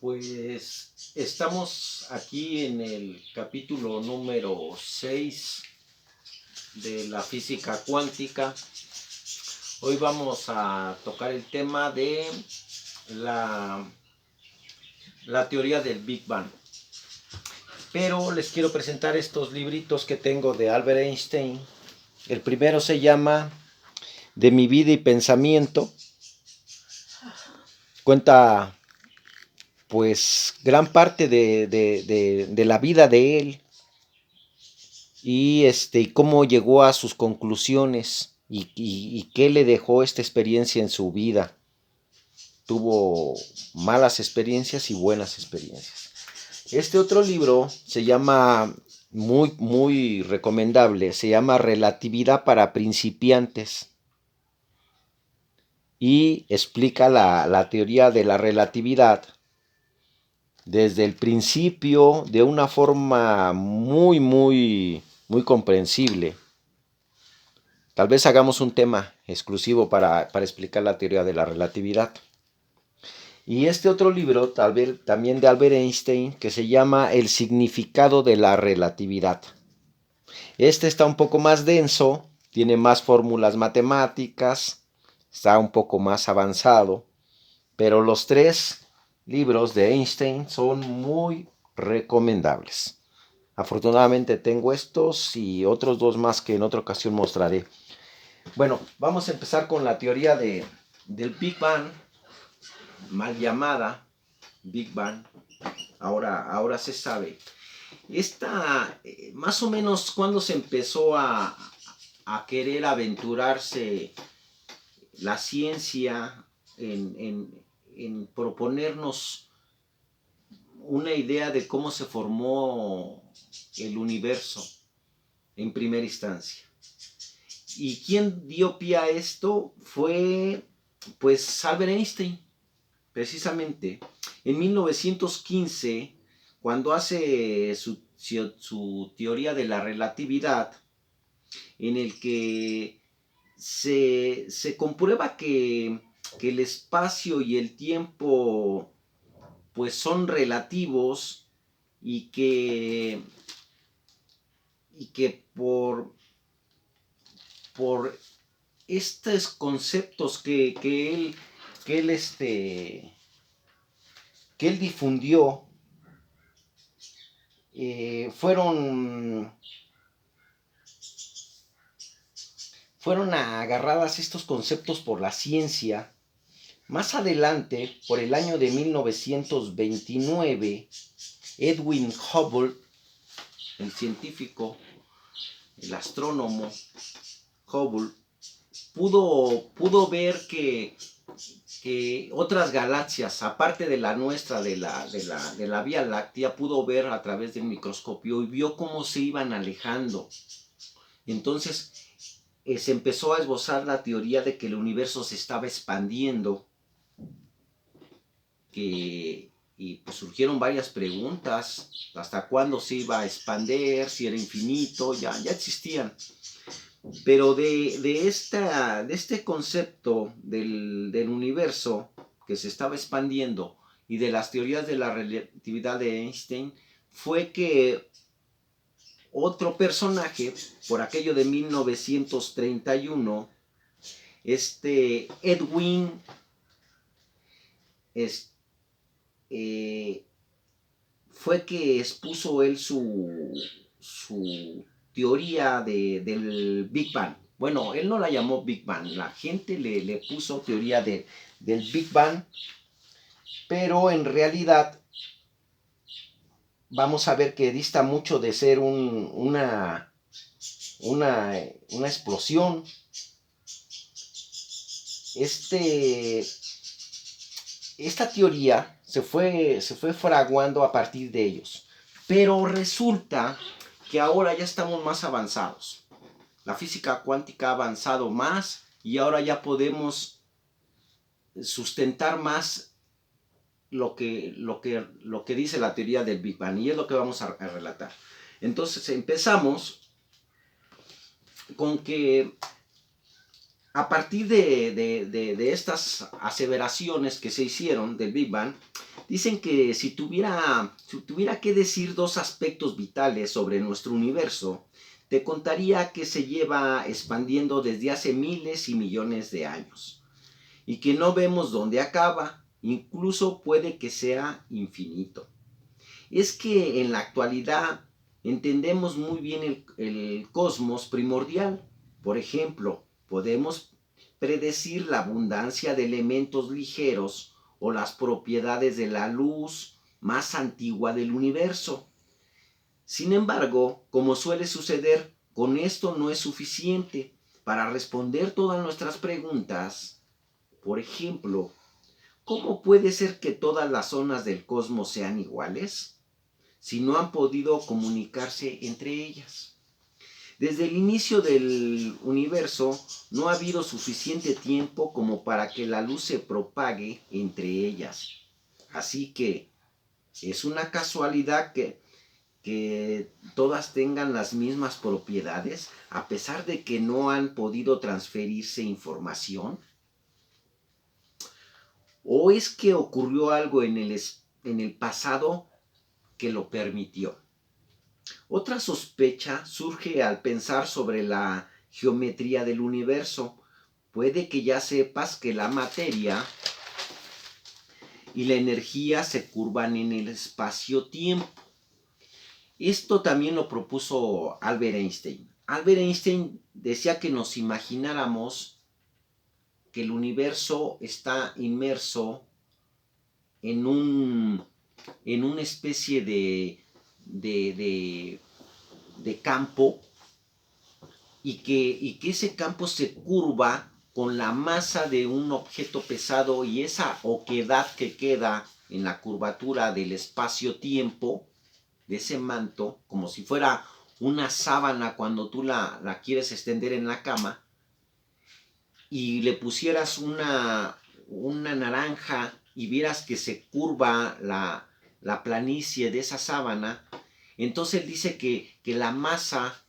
Pues estamos aquí en el capítulo número 6 de la física cuántica. Hoy vamos a tocar el tema de la, la teoría del Big Bang. Pero les quiero presentar estos libritos que tengo de Albert Einstein. El primero se llama De mi vida y pensamiento. Cuenta pues gran parte de la vida de él y cómo llegó a sus conclusiones y qué le dejó esta experiencia en su vida. Tuvo malas experiencias y buenas experiencias. Este otro libro se llama, muy recomendable, se llama Relatividad para principiantes y explica la teoría de la relatividad desde el principio de una forma muy comprensible. Tal vez hagamos un tema exclusivo para explicar la teoría de la relatividad. Y este otro libro, tal vez también de Albert Einstein, que se llama El significado de la relatividad. Este está un poco más denso, tiene más fórmulas matemáticas, está un poco más avanzado, pero los tres libros de Einstein son muy recomendables. Afortunadamente tengo estos y otros dos más que en otra ocasión mostraré. Bueno, vamos a empezar con la teoría del Big Bang, mal llamada Big Bang. Ahora se sabe. Esta, más o menos, cuando se empezó a querer aventurarse la ciencia en proponernos una idea de cómo se formó el universo en primera instancia. ¿Y quién dio pie a esto? Fue pues Albert Einstein, precisamente. En 1915, cuando hace su teoría de la relatividad, en el que se comprueba que el espacio y el tiempo pues son relativos y que por estos conceptos que él difundió, fueron agarradas estos conceptos por la ciencia. Más adelante, por el año de 1929, Edwin Hubble, el científico, el astrónomo Hubble, pudo ver que otras galaxias, aparte de la nuestra, de la Vía Láctea, pudo ver a través del microscopio y vio cómo se iban alejando. Entonces se empezó a esbozar la teoría de que el universo se estaba expandiendo, y pues surgieron varias preguntas, hasta cuándo se iba a expandir, si era infinito, ya existían. Pero de este concepto del universo que se estaba expandiendo y de las teorías de la relatividad de Einstein, fue que otro personaje, por aquello de 1931, Edwin fue que expuso él su teoría del Big Bang. Bueno, él no la llamó Big Bang, la gente le puso teoría del Big Bang, pero en realidad vamos a ver que dista mucho de ser una explosión. Esta teoría se fue fraguando a partir de ellos, pero resulta que ahora ya estamos más avanzados. La física cuántica ha avanzado más y ahora ya podemos sustentar más lo que dice la teoría del Big Bang, y es lo que vamos a relatar. Entonces empezamos con que A partir de estas aseveraciones que se hicieron del Big Bang, dicen que si tuviera que decir dos aspectos vitales sobre nuestro universo, te contaría que se lleva expandiendo desde hace miles y millones de años y que no vemos dónde acaba, incluso puede que sea infinito. Es que en la actualidad entendemos muy bien el cosmos primordial. Por ejemplo, podemos predecir la abundancia de elementos ligeros o las propiedades de la luz más antigua del universo. Sin embargo, como suele suceder, con esto no es suficiente para responder todas nuestras preguntas. Por ejemplo, ¿cómo puede ser que todas las zonas del cosmos sean iguales si no han podido comunicarse entre ellas? Desde el inicio del universo no ha habido suficiente tiempo como para que la luz se propague entre ellas. Así que es una casualidad que todas tengan las mismas propiedades a pesar de que no han podido transferirse información. ¿O es que ocurrió algo en el pasado que lo permitió? Otra sospecha surge al pensar sobre la geometría del universo. Puede que ya sepas que la materia y la energía se curvan en el espacio-tiempo. Esto también lo propuso Albert Einstein. Albert Einstein decía que nos imagináramos que el universo está inmerso en una especie de campo y que ese campo se curva con la masa de un objeto pesado y esa oquedad que queda en la curvatura del espacio-tiempo, de ese manto, como si fuera una sábana cuando tú la quieres extender en la cama, y le pusieras una naranja y vieras que se curva la planicie de esa sábana, entonces él dice que la masa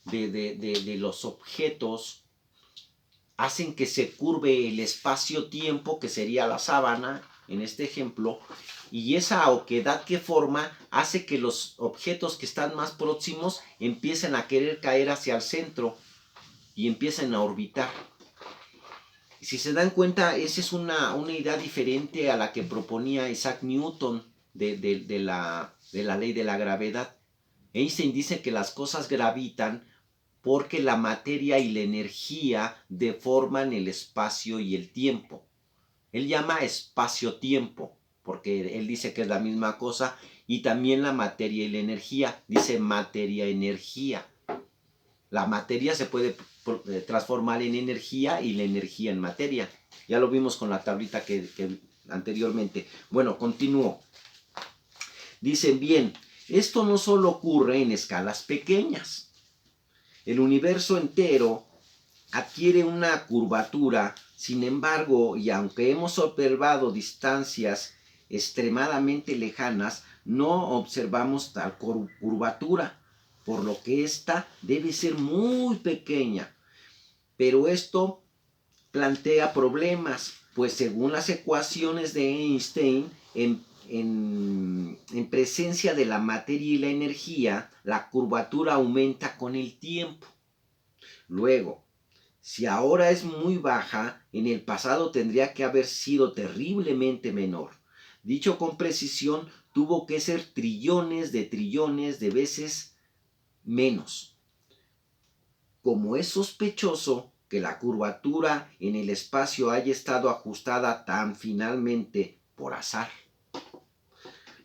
de los objetos hacen que se curve el espacio-tiempo, que sería la sábana, en este ejemplo, y esa oquedad que forma hace que los objetos que están más próximos empiecen a querer caer hacia el centro y empiecen a orbitar. Si se dan cuenta, esa es una idea diferente a la que proponía Isaac Newton de la ley de la gravedad. Einstein dice que las cosas gravitan porque la materia y la energía deforman el espacio y el tiempo. Él llama espacio-tiempo, porque él dice que es la misma cosa, y también la materia y la energía, dice materia-energía. La materia se puede transformar en energía y la energía en materia. Ya lo vimos con la tablita que anteriormente. Bueno, continúo. Dicen, bien, esto no solo ocurre en escalas pequeñas. El universo entero adquiere una curvatura, sin embargo, y aunque hemos observado distancias extremadamente lejanas, no observamos tal curvatura, por lo que ésta debe ser muy pequeña. Pero esto plantea problemas, pues según las ecuaciones de Einstein, en presencia de la materia y la energía, la curvatura aumenta con el tiempo. Luego, si ahora es muy baja, en el pasado tendría que haber sido terriblemente menor. Dicho con precisión, tuvo que ser trillones de veces menos. Como es sospechoso que la curvatura en el espacio haya estado ajustada tan finalmente por azar.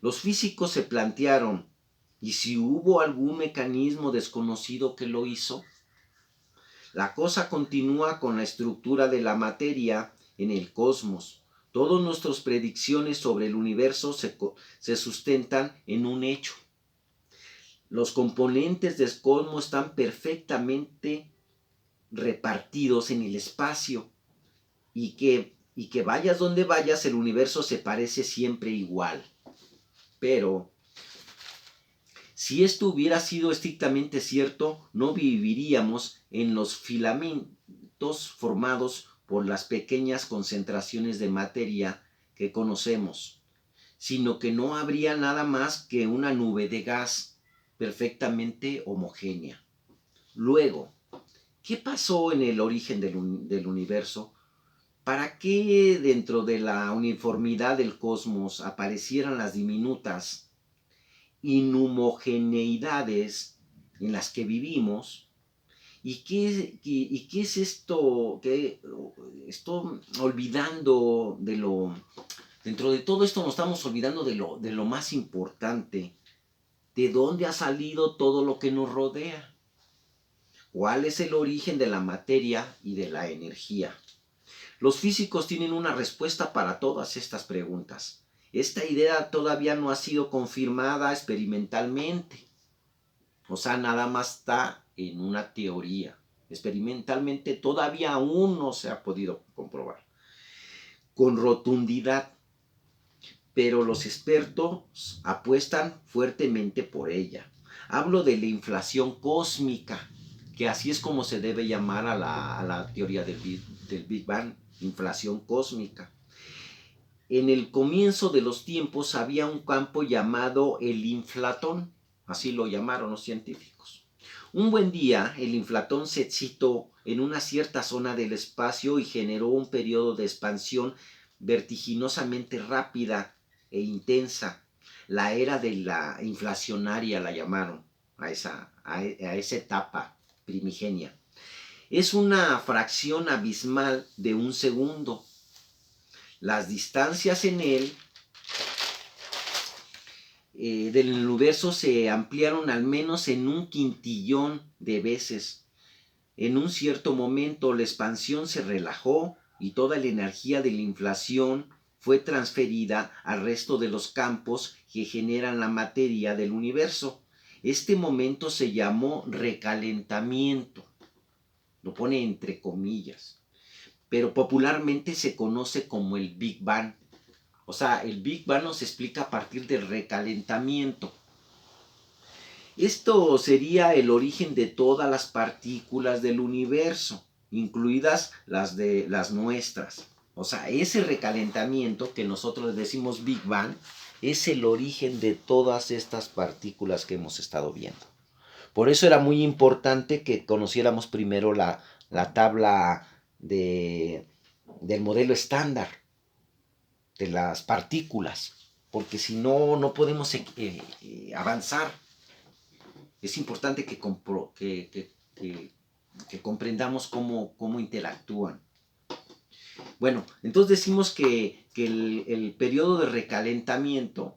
Los físicos se plantearon, ¿y si hubo algún mecanismo desconocido que lo hizo? La cosa continúa con la estructura de la materia en el cosmos. Todas nuestras predicciones sobre el universo se sustentan en un hecho. Los componentes del cosmos están perfectamente repartidos en el espacio y que vayas donde vayas, el universo se parece siempre igual. Pero si esto hubiera sido estrictamente cierto, no viviríamos en los objetos formados por las pequeñas concentraciones de materia que conocemos, sino que no habría nada más que una nube de gas perfectamente homogénea. Luego, ¿qué pasó en el origen del universo? ¿Para qué dentro de la uniformidad del cosmos aparecieran las diminutas inhomogeneidades en las que vivimos? ¿Y qué es esto? Esto olvidando de lo... Dentro de todo esto nos estamos olvidando de lo más importante. ¿De dónde ha salido todo lo que nos rodea? ¿Cuál es el origen de la materia y de la energía? Los físicos tienen una respuesta para todas estas preguntas. Esta idea todavía no ha sido confirmada experimentalmente. O sea, nada más está en una teoría. Experimentalmente todavía aún no se ha podido comprobar con rotundidad, pero los expertos apuestan fuertemente por ella. Hablo de la inflación cósmica, que así es como se debe llamar a la teoría del Big Bang, inflación cósmica. En el comienzo de los tiempos había un campo llamado el inflatón, así lo llamaron los científicos. Un buen día, el inflatón se excitó en una cierta zona del espacio y generó un periodo de expansión vertiginosamente rápida e intensa. La era de la inflacionaria la llamaron a esa etapa primigenia. Es una fracción abismal de un segundo. Las distancias en él del universo se ampliaron al menos en un quintillón de veces. En un cierto momento la expansión se relajó y toda la energía de la inflación fue transferida al resto de los campos que generan la materia del universo. Este momento se llamó recalentamiento. Lo pone entre comillas. Pero popularmente se conoce como el Big Bang. O sea, el Big Bang nos explica a partir del recalentamiento. Esto sería el origen de todas las partículas del universo, incluidas las nuestras. O sea, ese recalentamiento que nosotros decimos Big Bang es el origen de todas estas partículas que hemos estado viendo. Por eso era muy importante que conociéramos primero la tabla del modelo estándar de las partículas, porque si no, no podemos avanzar. Es importante que comprendamos cómo interactúan. Bueno, entonces decimos que el periodo de recalentamiento,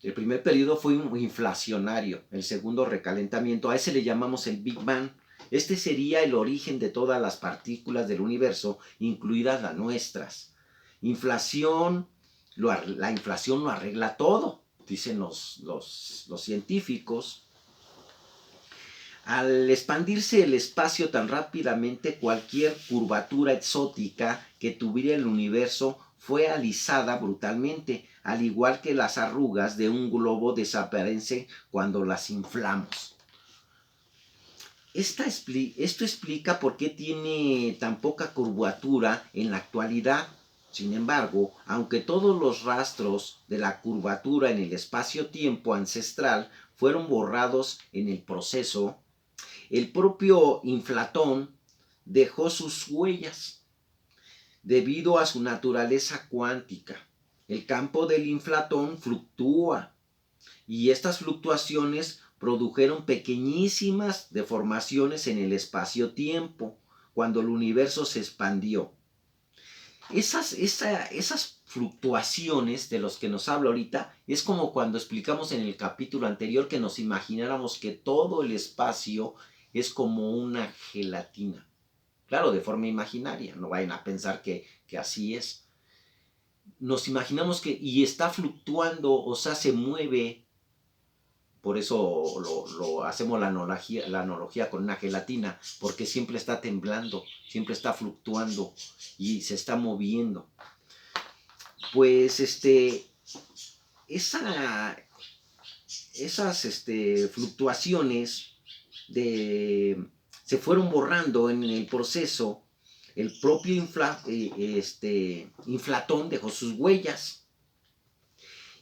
el primer periodo fue inflacionario, el segundo recalentamiento, a ese le llamamos el Big Bang. Este sería el origen de todas las partículas del universo, incluidas las nuestras. La inflación lo arregla todo, dicen los científicos. Al expandirse el espacio tan rápidamente, cualquier curvatura exótica que tuviera el universo fue alisada brutalmente, al igual que las arrugas de un globo desaparecen cuando las inflamos. Esto explica por qué tiene tan poca curvatura en la actualidad. Sin embargo, aunque todos los rastros de la curvatura en el espacio-tiempo ancestral fueron borrados en el proceso, el propio inflatón dejó sus huellas debido a su naturaleza cuántica. El campo del inflatón fluctúa y estas fluctuaciones produjeron pequeñísimas deformaciones en el espacio-tiempo cuando el universo se expandió. Esas fluctuaciones de los que nos habla ahorita es como cuando explicamos en el capítulo anterior que nos imagináramos que todo el espacio es como una gelatina. Claro, de forma imaginaria, no vayan a pensar que así es. Nos imaginamos y está fluctuando, o sea, se mueve. Por eso hacemos la analogía con una gelatina, porque siempre está temblando, siempre está fluctuando y se está moviendo. Pues esas fluctuaciones se fueron borrando en el proceso. El propio inflatón dejó sus huellas.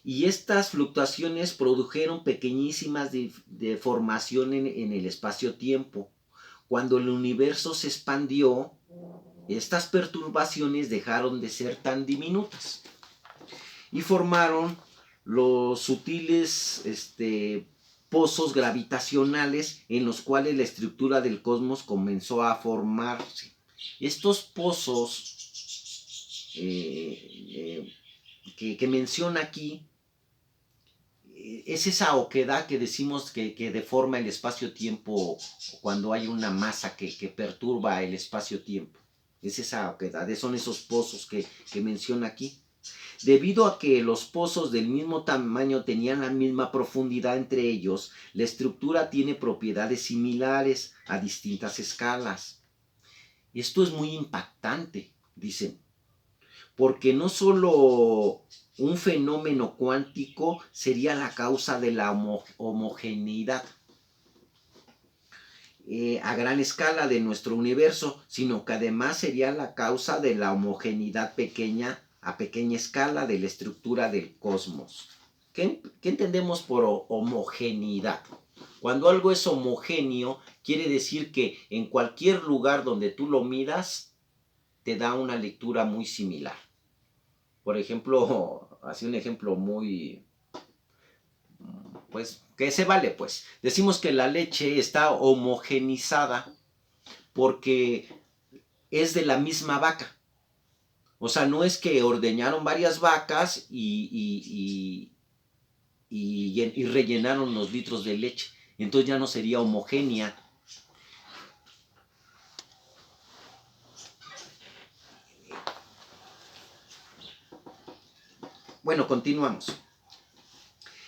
Y estas fluctuaciones produjeron pequeñísimas deformaciones en el espacio-tiempo. Cuando el universo se expandió, estas perturbaciones dejaron de ser tan diminutas y formaron los sutiles pozos gravitacionales en los cuales la estructura del cosmos comenzó a formarse. Estos pozos que menciona aquí es esa oquedad que decimos que deforma el espacio-tiempo cuando hay una masa que perturba el espacio-tiempo. Es esa oquedad, son esos pozos que menciona aquí. Debido a que los pozos del mismo tamaño tenían la misma profundidad entre ellos, la estructura tiene propiedades similares a distintas escalas. Esto es muy impactante, dicen, porque no solo un fenómeno cuántico sería la causa de la homogeneidad a gran escala de nuestro universo, sino que además sería la causa de la homogeneidad a pequeña escala de la estructura del cosmos. ¿Qué entendemos por homogeneidad? Cuando algo es homogéneo, quiere decir que en cualquier lugar donde tú lo miras, te da una lectura muy similar. Por ejemplo, así un ejemplo muy, pues, que se vale, pues. Decimos que la leche está homogenizada porque es de la misma vaca. O sea, no es que ordeñaron varias vacas y rellenaron los litros de leche. Entonces ya no sería homogénea. Bueno, continuamos.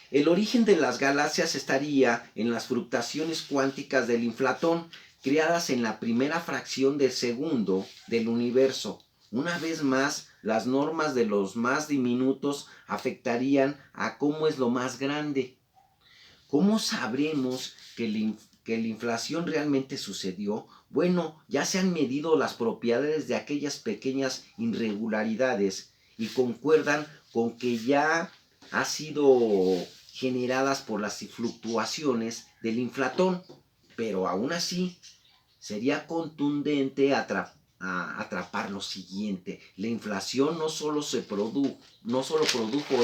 El origen de las galaxias estaría en las fluctuaciones cuánticas del inflatón, creadas en la primera fracción de segundo del universo. Una vez más, las normas de los más diminutos afectarían a cómo es lo más grande. ¿Cómo sabremos que la inflación realmente sucedió? Bueno, ya se han medido las propiedades de aquellas pequeñas irregularidades y concuerdan con que ya ha sido generadas por las fluctuaciones del inflatón, pero aún así sería contundente atrapar lo siguiente: la inflación no solo produjo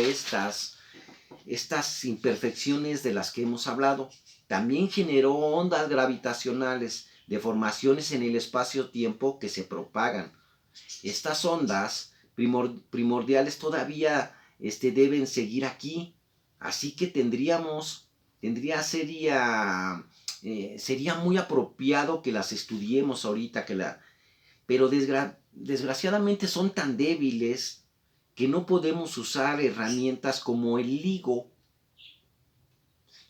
estas imperfecciones de las que hemos hablado, también generó ondas gravitacionales, deformaciones en el espacio-tiempo que se propagan. Estas ondas primordiales todavía deben seguir aquí, así que sería muy apropiado que las estudiemos ahorita, pero desgraciadamente son tan débiles que no podemos usar herramientas como el LIGO.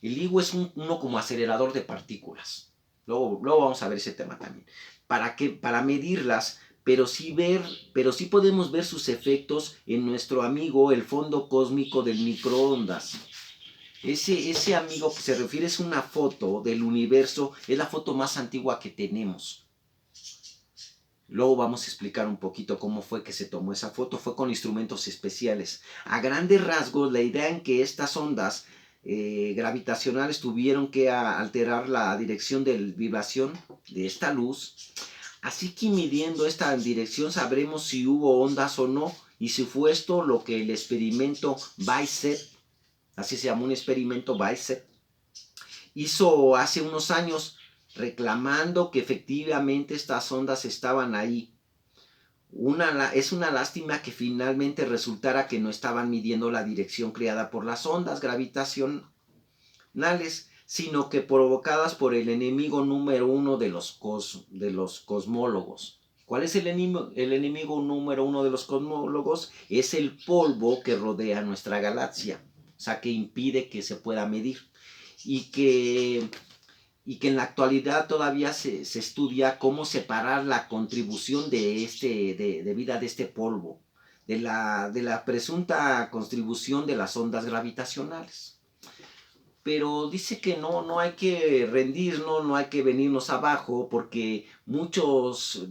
El LIGO es uno como acelerador de partículas. Luego vamos a ver ese tema también. Para medirlas, pero sí podemos ver sus efectos en nuestro amigo, el fondo cósmico del microondas. Ese amigo que se refiere es una foto del universo, es la foto más antigua que tenemos. Luego vamos a explicar un poquito cómo fue que se tomó esa foto. Fue con instrumentos especiales. A grandes rasgos, la idea en que estas ondas gravitacionales tuvieron que alterar la dirección de vibración de esta luz. Así que midiendo esta dirección sabremos si hubo ondas o no, y si fue esto lo que el experimento BICEP, así se llamó un experimento BICEP, hizo hace unos años, reclamando que efectivamente estas ondas estaban ahí. Es una lástima que finalmente resultara que no estaban midiendo la dirección creada por las ondas gravitacionales, sino que provocadas por el enemigo número uno de los cosmólogos. ¿Cuál es el enemigo número uno de los cosmólogos? Es el polvo que rodea nuestra galaxia, o sea, que impide que se pueda medir. Y que en la actualidad todavía se estudia cómo separar la contribución de vida de este polvo, de la presunta contribución de las ondas gravitacionales. pero dice que no hay que rendirnos, no hay que venirnos abajo, porque muchos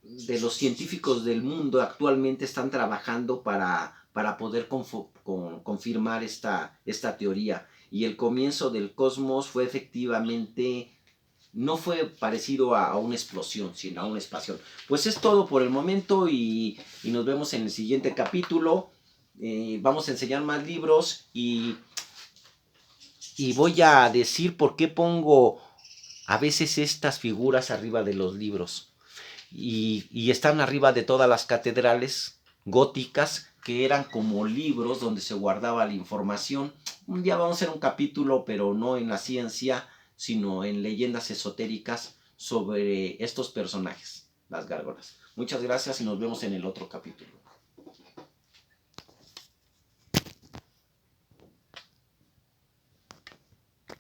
de los científicos del mundo actualmente están trabajando para poder confirmar esta teoría. Y el comienzo del cosmos fue efectivamente, no fue parecido a una explosión, sino a una expansión. Pues es todo por el momento y nos vemos en el siguiente capítulo. Vamos a enseñar más libros y voy a decir por qué pongo a veces estas figuras arriba de los libros. Y están arriba de todas las catedrales góticas que eran como libros donde se guardaba la información. Un día vamos a hacer un capítulo, pero no en la ciencia, sino en leyendas esotéricas sobre estos personajes, las gárgolas. Muchas gracias y nos vemos en el otro capítulo.